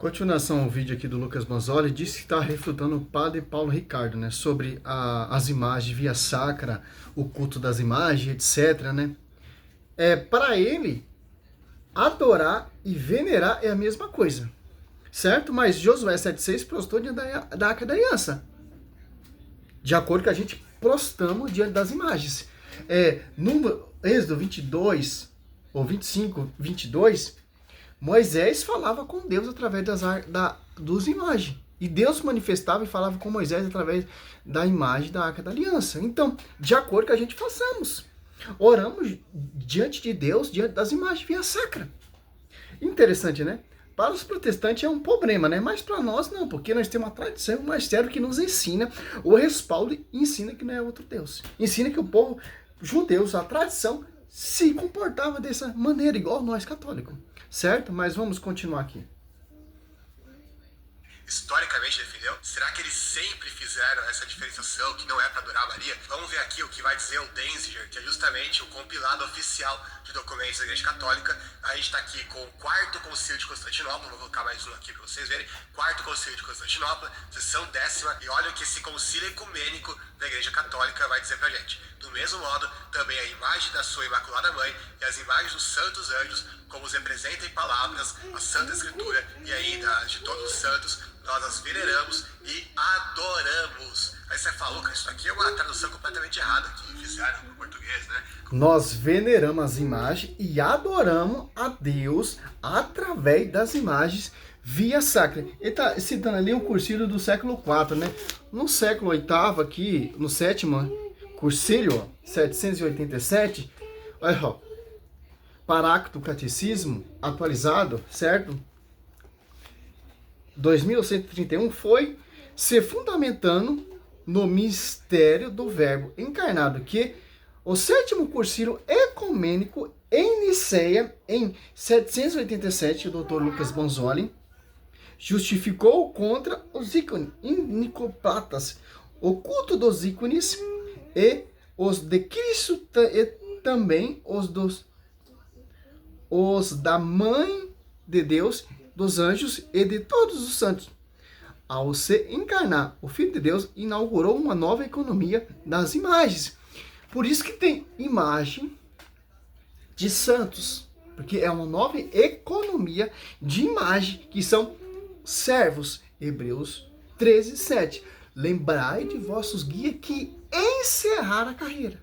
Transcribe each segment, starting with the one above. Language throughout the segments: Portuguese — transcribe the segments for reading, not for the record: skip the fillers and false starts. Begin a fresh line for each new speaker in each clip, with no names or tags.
Continuação ao vídeo aqui do Lucas Manzoli, disse que está refutando o padre Paulo Ricardo, né, sobre as imagens via sacra, o culto das imagens, etc, né. Para ele, adorar e venerar é a mesma coisa, certo? Mas Josué 7,6 prostou diante da Arca da Aliança, de acordo com a gente prostamos diante das imagens. No Êxodo 22, ou 25, 22, Moisés falava com Deus através dos imagens. E Deus manifestava e falava com Moisés através da imagem da Arca da Aliança. Então, de acordo com a gente façamos. Oramos diante de Deus, diante das imagens via sacra. Interessante, né? Para os protestantes é um problema, né? Mas para nós não, porque nós temos uma tradição, um magistério que nos ensina, o respaldo e ensina que não é outro Deus. Ensina que o povo judeu, a tradição, se comportava dessa maneira, igual nós católicos. Certo? Mas vamos continuar aqui.
Historicamente defendeu? Será que eles sempre fizeram essa diferenciação que não é para adorar Maria? Vamos ver aqui o que vai dizer o Denzinger, que é justamente o compilado oficial de documentos da Igreja Católica. A gente está aqui com o Quarto Concílio de Constantinopla, vou colocar mais um aqui para vocês verem. Quarto Concílio de Constantinopla, sessão 10ª, e olha o que esse concílio ecumênico da Igreja Católica vai dizer pra gente. Do mesmo modo, também a imagem da sua Imaculada Mãe e as imagens dos santos anjos, como os representam em palavras, a Santa Escritura e ainda de todos os santos, nós as veneramos e adoramos. Aí você falou que isso aqui é uma tradução completamente errada que fizeram no português, né?
Nós veneramos as imagens e adoramos a Deus através das imagens via sacra. Ele está citando ali o cursilho do século IV, né? No século VIII aqui, no sétimo cursilho, 787, olha ó, Paráclito Catecismo atualizado, certo? 2131 foi se fundamentando no mistério do Verbo encarnado, que o sétimo concílio ecumênico em Niceia, em 787, o Dr. Lucas Manzoli justificou contra os inicoplatas, o culto dos ícones e os de Cristo e também os da Mãe de Deus, dos anjos e de todos os santos. Ao se encarnar, o Filho de Deus inaugurou uma nova economia das imagens. Por isso que tem imagem de santos, porque é uma nova economia de imagem, que são servos. Hebreus 13, 7. Lembrai de vossos guias que encerraram a carreira.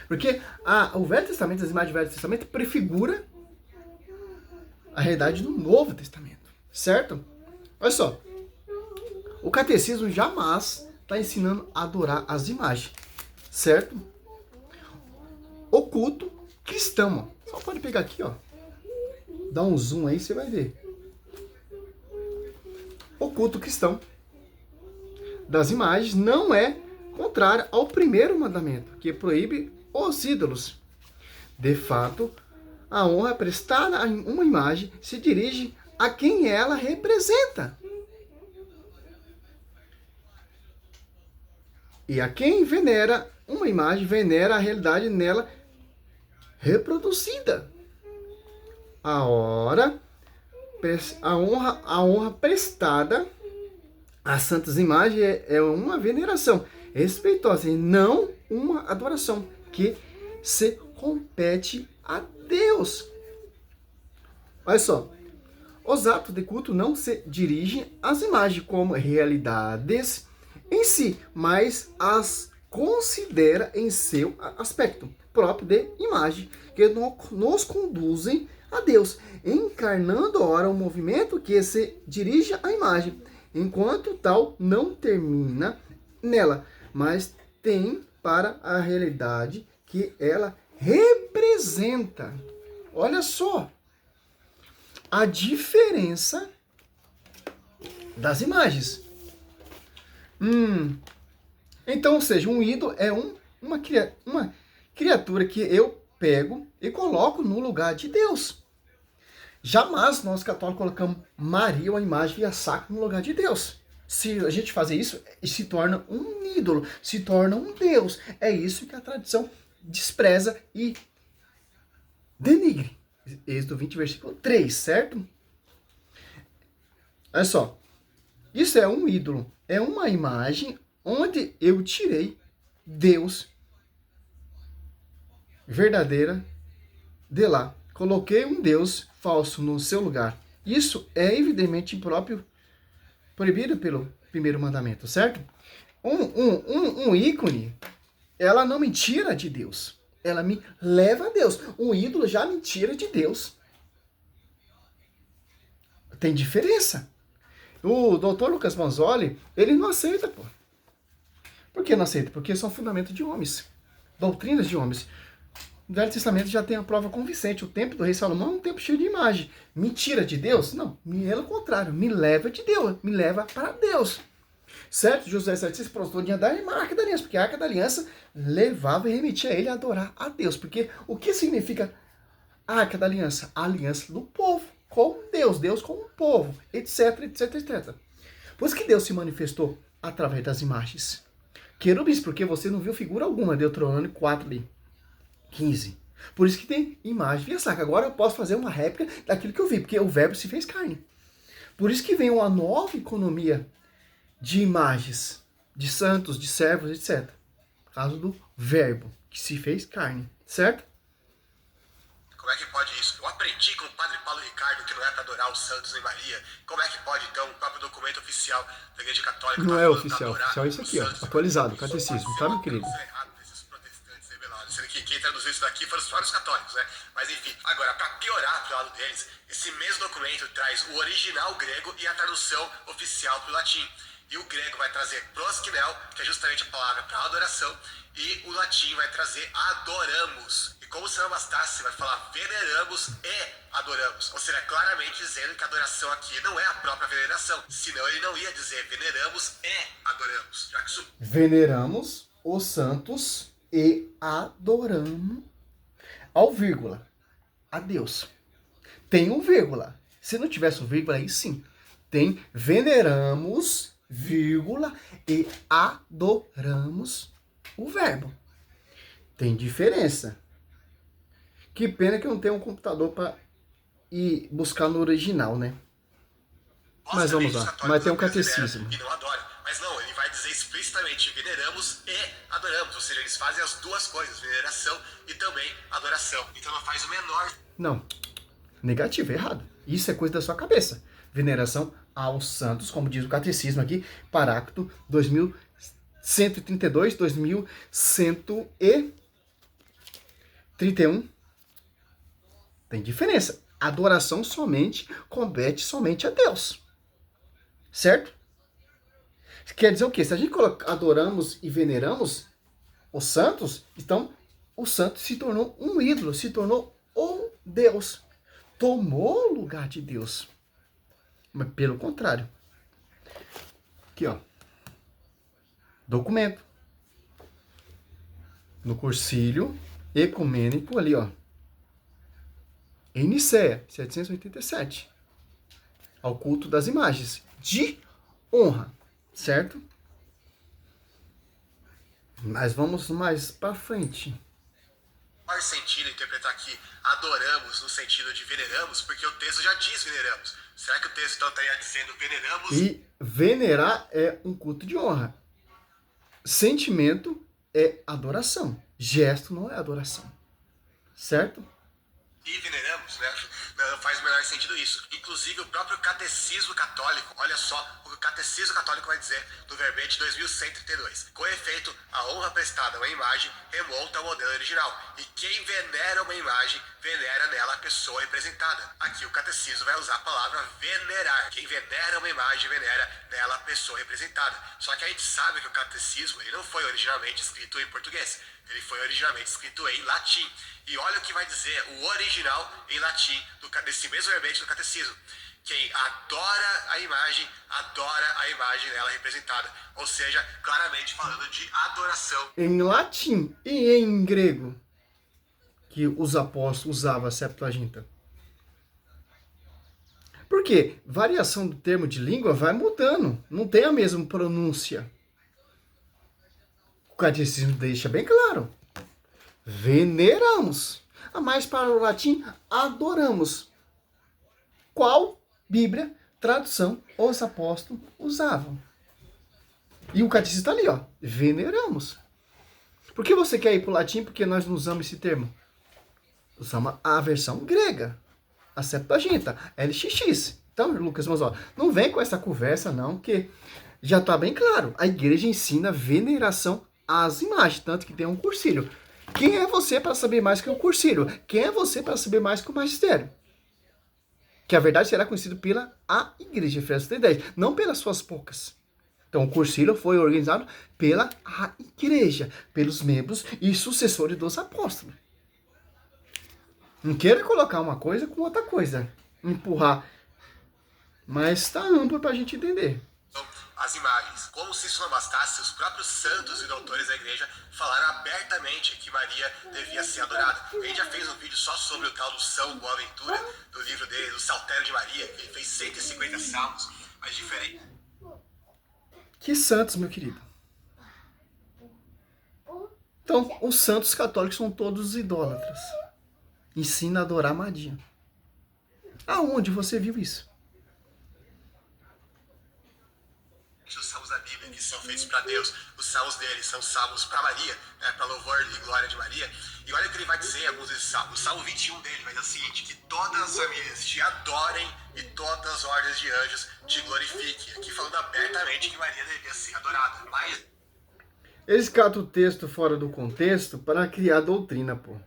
Porque o Velho Testamento, as imagens do Velho Testamento, prefigura a realidade do Novo Testamento, certo? Olha só, o catecismo jamais está ensinando a adorar as imagens, certo? O culto cristão, ó. Só pode pegar aqui, ó, dá um zoom aí, você vai ver. O culto cristão das imagens não é contrário ao primeiro mandamento, que proíbe os ídolos. De fato, a honra prestada a uma imagem se dirige a quem ela representa. E a quem venera uma imagem, venera a realidade nela reproduzida. A honra prestada às santas imagens é uma veneração respeitosa e não uma adoração que se compete a Deus. Olha só, os atos de culto não se dirigem às imagens como realidades em si, mas as considera em seu aspecto próprio de imagem, que nos conduzem a Deus, encarnando ora o movimento que se dirige à imagem, enquanto tal não termina nela, mas tem para a realidade que ela representa. Olha só a diferença das imagens. Então, ou seja, um ídolo é uma criatura que eu pego e coloco no lugar de Deus. Jamais nós católicos colocamos Maria, uma imagem via sacra, no lugar de Deus. Se a gente fazer isso, se torna um ídolo, se torna um Deus. É isso que a tradição despreza e denigre. Êxodo 20, versículo 3, certo? Olha só, isso é um ídolo, é uma imagem onde eu tirei Deus verdadeira de lá. Coloquei um Deus falso no seu lugar. Isso é evidentemente impróprio, proibido pelo primeiro mandamento, certo? Um ícone, ela não me tira de Deus. Ela me leva a Deus. Um ídolo já me tira de Deus. Tem diferença. O doutor Lucas Manzoli, ele não aceita, pô. Por que não aceita? Porque são fundamentos de homens. Doutrinas de homens. O Velho Testamento já tem a prova convincente. O templo do rei Salomão é um templo cheio de imagem. Me tira de Deus? Não, pelo contrário, me leva de Deus, me leva para Deus. Certo? José se prostou de andar em Arca da Aliança, porque a Arca da Aliança levava e remetia ele a adorar a Deus. Porque o que significa a Arca da Aliança? A aliança do povo com Deus, Deus com o povo, etc, etc, etc. Por isso que Deus se manifestou através das imagens. Querubins, porque você não viu figura alguma, Deuteronômio 4 ali. 15. Por isso que tem imagem via saca. Agora eu posso fazer uma réplica daquilo que eu vi, porque o verbo se fez carne. Por isso que vem uma nova economia de imagens, de santos, de servos, etc. Por causa do verbo que se fez carne, certo?
Como é que pode isso? Eu aprendi com o padre Paulo Ricardo que não é para adorar os santos nem Maria. Como é que pode, então, o próprio documento oficial da Igreja Católica...
Não é oficial, oficial é isso aqui, ó, atualizado, catecismo, tá, meu querido?
Sendo que quem traduziu isso daqui foram os próprios católicos, né? Mas enfim, agora, para piorar pro lado deles, esse mesmo documento traz o original grego e a tradução oficial pro latim. E o grego vai trazer proskinel, que é justamente a palavra para adoração, e o latim vai trazer adoramos. E como se não bastasse, vai falar veneramos e adoramos. Ou seja, claramente dizendo que a adoração aqui não é a própria veneração, senão ele não ia dizer veneramos e adoramos. Já que isso...
Veneramos os santos e adoramos ao vírgula a Deus. Tem um vírgula. Se não tivesse um vírgula, aí sim. Tem veneramos, vírgula, e adoramos o verbo. Tem diferença. Que pena que eu não tenho um computador para ir buscar no original, né? Mas vamos lá. Mas tem um catecismo.
E não adora. Mas não, ele vai dizer explicitamente veneramos e adoramos. Ou seja, eles fazem as duas coisas, veneração e também adoração. Então não faz o menor...
Não. Negativo, errado. Isso é coisa da sua cabeça. Veneração aos santos, como diz o catecismo aqui, Paráclito 2132, 2131. Tem diferença. Adoração somente compete somente a Deus. Certo? Quer dizer o quê? Se a gente coloca adoramos e veneramos os santos, então o santo se tornou um ídolo, se tornou um Deus. Tomou o lugar de Deus. Mas pelo contrário. Aqui, ó. Documento. No Concílio Ecumênico ali, ó. Em Nicéia, 787. Ao culto das imagens. De honra. Certo? Mas vamos mais para frente.
Faz sentido interpretar aqui adoramos no sentido de veneramos, porque o texto já diz veneramos. Será que o texto então estaria dizendo veneramos?
E venerar é um culto de honra. Sentimento é adoração. Gesto não é adoração. Certo?
E veneramos, né? Não faz o menor sentido isso. Inclusive o próprio catecismo católico, olha só o que o catecismo católico vai dizer no verbete 2132. Com efeito, a honra prestada a uma imagem remonta ao modelo original. E quem venera uma imagem, venera nela a pessoa representada. Aqui o catecismo vai usar a palavra venerar. Quem venera uma imagem, venera nela a pessoa representada. Só que a gente sabe que o catecismo ele não foi originalmente escrito em português. Ele foi originalmente escrito em latim. E olha o que vai dizer o original em latim desse mesmo verbete do catecismo. Quem adora a imagem nela representada. Ou seja, claramente falando de adoração.
Em latim e em grego, que os apóstolos usavam a Septuaginta. Por quê? Variação do termo de língua vai mudando. Não tem a mesma pronúncia. O catecismo deixa bem claro. Veneramos. Mais para o latim, adoramos. Qual Bíblia tradução os apóstolos usavam. E o catecismo está ali, ó. Veneramos. Por que você quer ir para o latim? Porque nós não usamos esse termo. Usamos a versão grega. A Septuaginta, LXX. Então, Lucas Mazzoli, não vem com essa conversa, não, que já está bem claro. A igreja ensina veneração às imagens, tanto que tem um cursílio. Quem é você para saber mais que o cursílio? Quem é você para saber mais que o magistério? Que a verdade será conhecida pela a igreja, Efésios 3:10, não pelas suas poucas. Então, o cursílio foi organizado pela a igreja, pelos membros e sucessores dos apóstolos. Não queira colocar uma coisa com outra coisa, empurrar. Mas está amplo para a gente entender.
As imagens. Como se isso não bastasse, os próprios santos e doutores da igreja falaram abertamente que Maria devia ser adorada. A gente já fez um vídeo só sobre o tal do São Boaventura, do livro dele, do Saltério de Maria, que ele fez 150 salmos, mas diferente.
Que santos, meu querido. Então, os santos católicos são todos idólatras. Ensina a adorar Maria. Aonde você viu isso?
Os salmos da Bíblia, que são feitos para Deus, os salmos dele são salmos para Maria, né, para louvor e glória de Maria. E olha o que ele vai dizer em alguns desses salmos. O salmo 21 dele vai dizer o seguinte: que todas as famílias te adorem e todas as ordens de anjos te glorifiquem. Aqui falando abertamente que Maria devia ser adorada. Mas
eles catam o texto fora do contexto para criar doutrina, pô.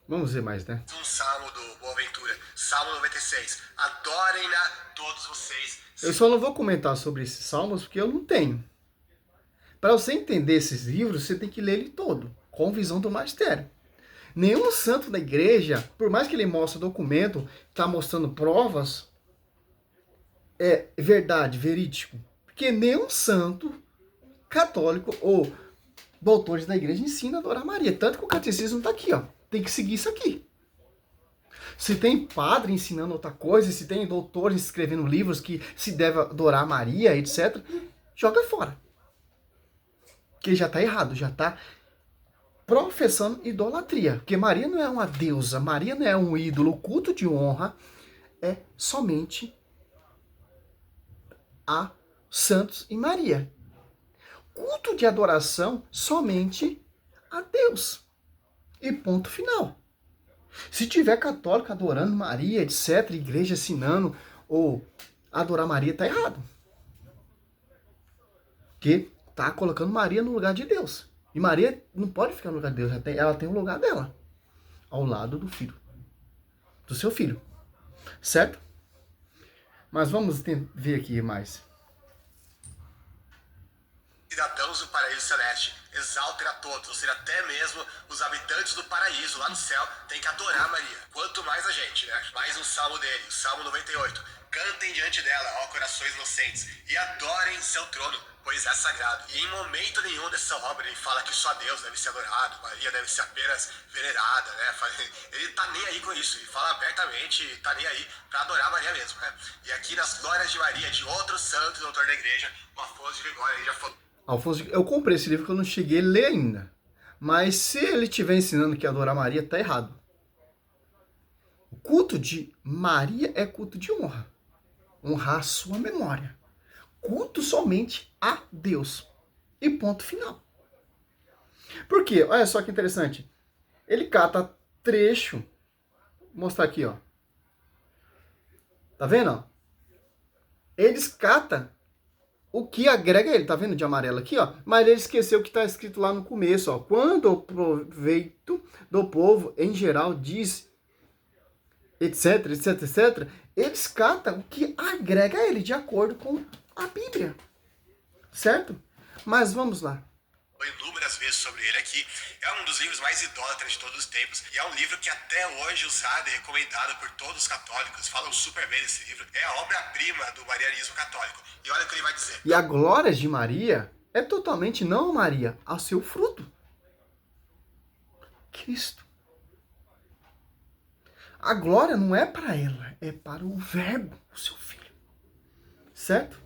Vamos ver mais, né?
um salmo do Boaventura, Salmo 96. Adorem-na todos vocês.
Eu só não vou comentar sobre esses salmos porque eu não tenho. Para você entender esses livros, você tem que ler ele todo, com visão do magistério. Nenhum santo da igreja, por mais que ele mostre documento, está mostrando provas, é verdade, verídico. Porque nenhum santo católico ou doutores da igreja ensina a adorar Maria. Tanto que o catecismo está aqui, ó. Tem que seguir isso aqui. Se tem padre ensinando outra coisa, se tem doutores escrevendo livros que se deve adorar Maria, etc., joga fora. Porque já está errado, já está professando idolatria. Porque Maria não é uma deusa, Maria não é um ídolo. O culto de honra é somente a santos e Maria. Culto de adoração somente a Deus. E ponto final. Se tiver católico adorando Maria, etc., igreja ensinando ou adorar Maria, tá errado. Porque tá colocando Maria no lugar de Deus. E Maria não pode ficar no lugar de Deus, ela tem um lugar dela. Ao lado do filho. Do seu filho. Certo? Mas vamos ver aqui mais.
Cidadãos do paraíso celeste, exaltem a todos, ou seja, até mesmo os habitantes do paraíso, lá no céu, tem que adorar Maria. Quanto mais a gente, né? Mais um salmo dele, o Salmo 98. Cantem diante dela, ó corações inocentes, e adorem seu trono, pois é sagrado. E em momento nenhum dessa obra ele fala que só Deus deve ser adorado, Maria deve ser apenas venerada, né? Ele tá nem aí com isso, ele fala abertamente, tá nem aí pra adorar Maria mesmo, né? E aqui nas glórias de Maria, de outro santo doutor da igreja, o Afonso de Ligório, ele já falou.
Alfonso, eu comprei esse livro que eu não cheguei a ler ainda. Mas se ele estiver ensinando que adorar Maria, tá errado. O culto de Maria é culto de honra. Honrar a sua memória. Culto somente a Deus. E ponto final. Por quê? Olha só que interessante. Ele cata trecho. Vou mostrar aqui, ó. Tá vendo? Ó? Eles catam o que agrega ele, tá vendo de amarelo aqui, ó? Mas ele esqueceu o que tá escrito lá no começo, ó. Quando o proveito do povo em geral diz, etc, etc, etc, eles catam o que agrega ele de acordo com a Bíblia. Certo? Mas vamos lá.
Inúmeras vezes sobre ele aqui. É um dos livros mais idólatras de todos os tempos. E é um livro que até hoje usado e recomendado por todos os católicos. Falam super bem desse livro. É a obra-prima do marianismo católico. E olha o que ele vai dizer.
E a glória de Maria é totalmente não a Maria, ao seu fruto. Cristo. A glória não é para ela, é para o verbo, o seu filho. Certo?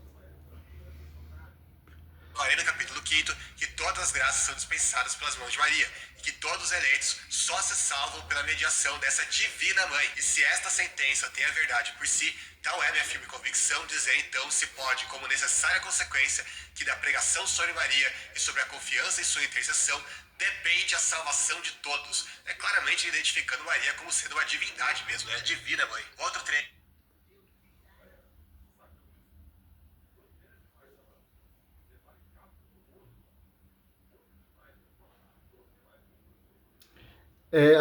Falei no capítulo 5º que todas as graças são dispensadas pelas mãos de Maria e que todos os eleitos só se salvam pela mediação dessa divina mãe. E se esta sentença tem a verdade por si, tal é minha firme convicção dizer então se pode, como necessária consequência, que da pregação sobre Maria e sobre a confiança em sua intercessão depende a salvação de todos. É claramente identificando Maria como sendo uma divindade mesmo, é a divina mãe. Outro trecho.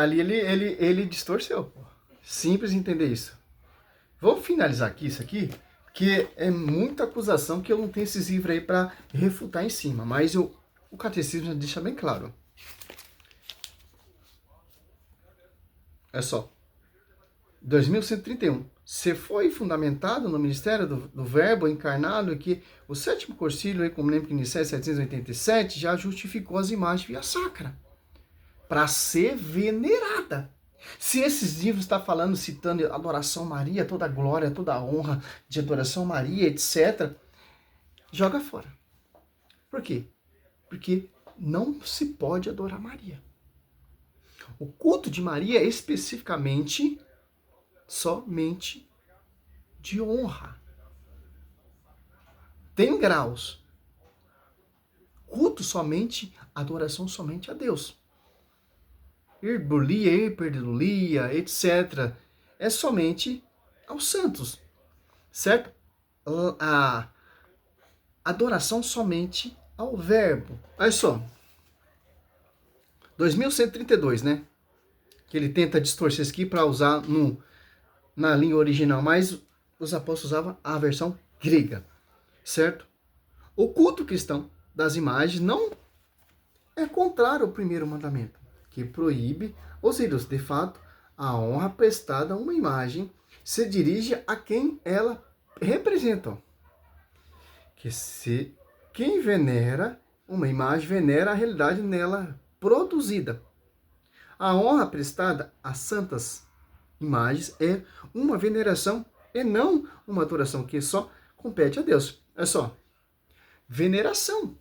Ali ele distorceu, pô. Simples entender isso. Vou finalizar aqui isso aqui, porque é muita acusação que eu não tenho esses livros aí para refutar em cima, mas o catecismo deixa bem claro. É só. 2131. Se foi fundamentado no ministério do Verbo encarnado e que o sétimo concílio ecuménico Nicéia 787 já justificou as imagens via sacra para ser venerada. Se esses livros estão falando, citando adoração a Maria, toda a glória, toda a honra de adoração a Maria, etc., joga fora. Por quê? Porque não se pode adorar Maria. O culto de Maria é especificamente somente de honra. Tem graus. Culto somente, adoração somente a Deus. Herbulia, hiperdulia, etc. É somente aos santos, certo? A adoração somente ao verbo. Olha só. 2132, né? Que ele tenta distorcer isso aqui para usar na língua original, mas os apóstolos usavam a versão grega, certo? O culto cristão das imagens não é contrário ao primeiro mandamento, que proíbe os ídolos. De fato, a honra prestada a uma imagem se dirige a quem ela representa. Quem venera uma imagem venera a realidade nela produzida. A honra prestada a santas imagens é uma veneração e não uma adoração que só compete a Deus. É só veneração.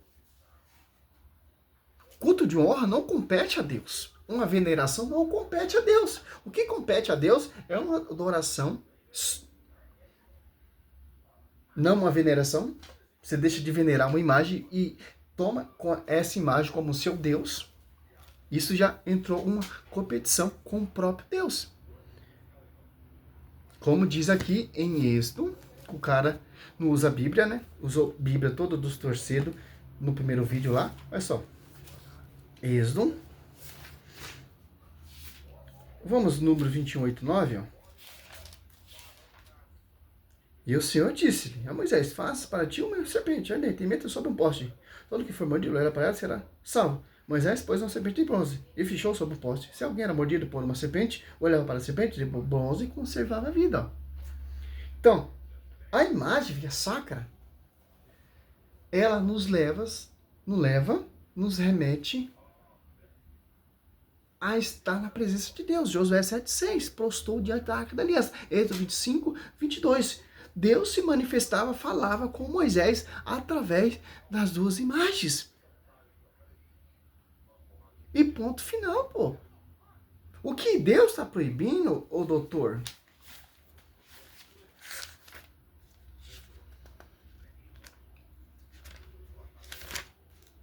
Culto de honra não compete a Deus. Uma veneração não compete a Deus. O que compete a Deus é uma adoração, não uma veneração. Você deixa de venerar uma imagem e toma essa imagem como seu Deus. Isso já entrou uma competição com o próprio Deus. Como diz aqui em Êxodo, o cara não usa a Bíblia, né? Usou a Bíblia toda distorcida no primeiro vídeo lá. Olha só. Êxodo. Vamos no número 21:8-9, ó. E o Senhor disse-lhe a Moisés: faça para ti uma serpente ardente e meta sobre um poste. Todo que for mordido ela para ela será salvo. Moisés pôs uma serpente de bronze e fechou sobre o poste. Se alguém era mordido por uma serpente, olhava para a serpente de bronze e conservava a vida. Ó. Então, a imagem via sacra, ela nos remete a estar na presença de Deus. Josué 7,6, prostou diante da arca da aliança. Êxodo 25:22. Deus se manifestava, falava com Moisés através das duas imagens. E ponto final, pô. O que Deus está proibindo, ô doutor?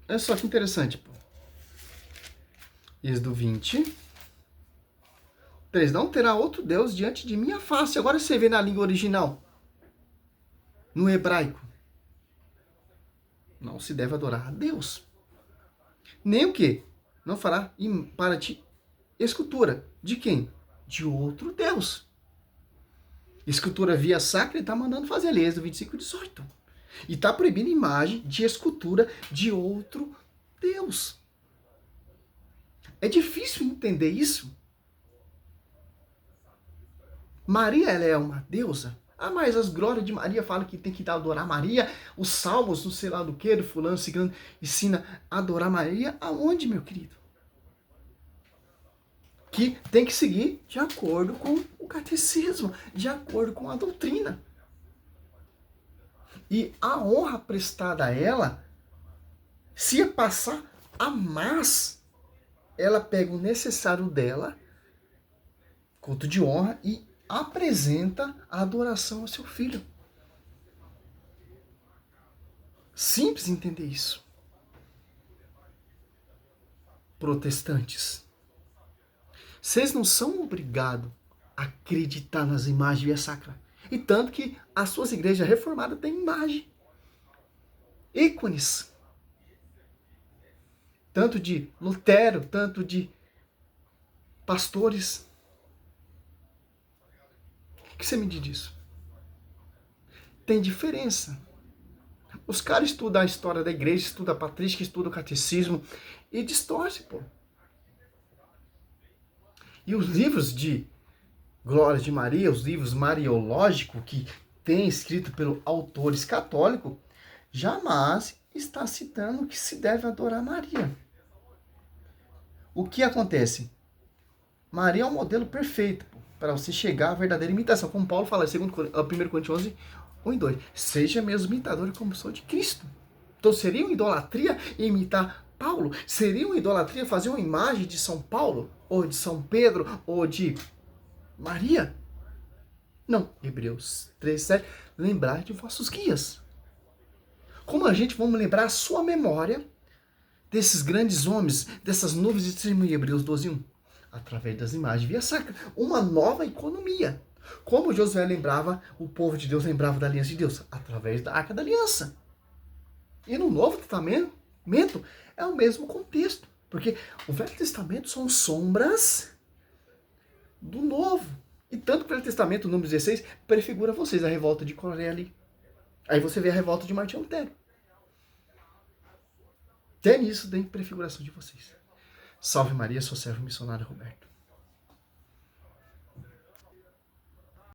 Olha só que interessante, pô. Êxodo 20. 3. Não terá outro Deus diante de minha face. Agora você vê na língua original. No hebraico. Não se deve adorar a Deus. Nem o quê? Não fará para ti escultura. De quem? De outro Deus. Escultura via sacra, ele está mandando fazer ali, Êxodo 25:18. E está proibindo imagem de escultura de outro Deus. É difícil entender isso. Maria, ela é uma deusa. Ah, mas as glórias de Maria falam que tem que adorar Maria. Os salmos, não sei lá do que, do fulano, ciclano, ensina a adorar Maria. Aonde, meu querido? Que tem que seguir de acordo com o catecismo, de acordo com a doutrina. E a honra prestada a ela Se é passar a mais, ela pega o necessário dela, culto de honra, e apresenta a adoração ao seu filho. Simples entender isso. Protestantes, vocês não são obrigados a acreditar nas imagens via sacra. E tanto que as suas igrejas reformadas têm imagem. Ícones. Tanto de Lutero, tanto de pastores. O que você me diz disso? Tem diferença. Os caras estudam a história da igreja, estudam a patrística, estudam o catecismo e distorcem, pô. E os livros de Glória de Maria, os livros mariológicos que tem escrito pelos autores católicos, jamais está citando que se deve adorar Maria. O que acontece? Maria é um modelo perfeito para você chegar à verdadeira imitação. Como Paulo fala em 1 Coríntios 11, 1 e 2. Seja mesmo imitador como sou de Cristo. Então seria uma idolatria imitar Paulo? Seria uma idolatria fazer uma imagem de São Paulo? Ou de São Pedro? Ou de Maria? Não. Hebreus 3:7. Lembrar de vossos guias. Como a gente vamos lembrar a sua memória desses grandes homens, dessas nuvens de testemunho, Hebreus 12:1? Através das imagens via sacra. Uma nova economia. Como Josué lembrava, o povo de Deus lembrava da aliança de Deus? Através da Arca da Aliança. E no Novo Testamento é o mesmo contexto. Porque o Velho Testamento são sombras do Novo. E tanto que o Velho Testamento, número 16, prefigura vocês a revolta de Coré ali. Aí você vê a revolta de Martinho Lutero. Tem isso dentro da prefiguração de vocês. Salve Maria, sou servo missionário Roberto.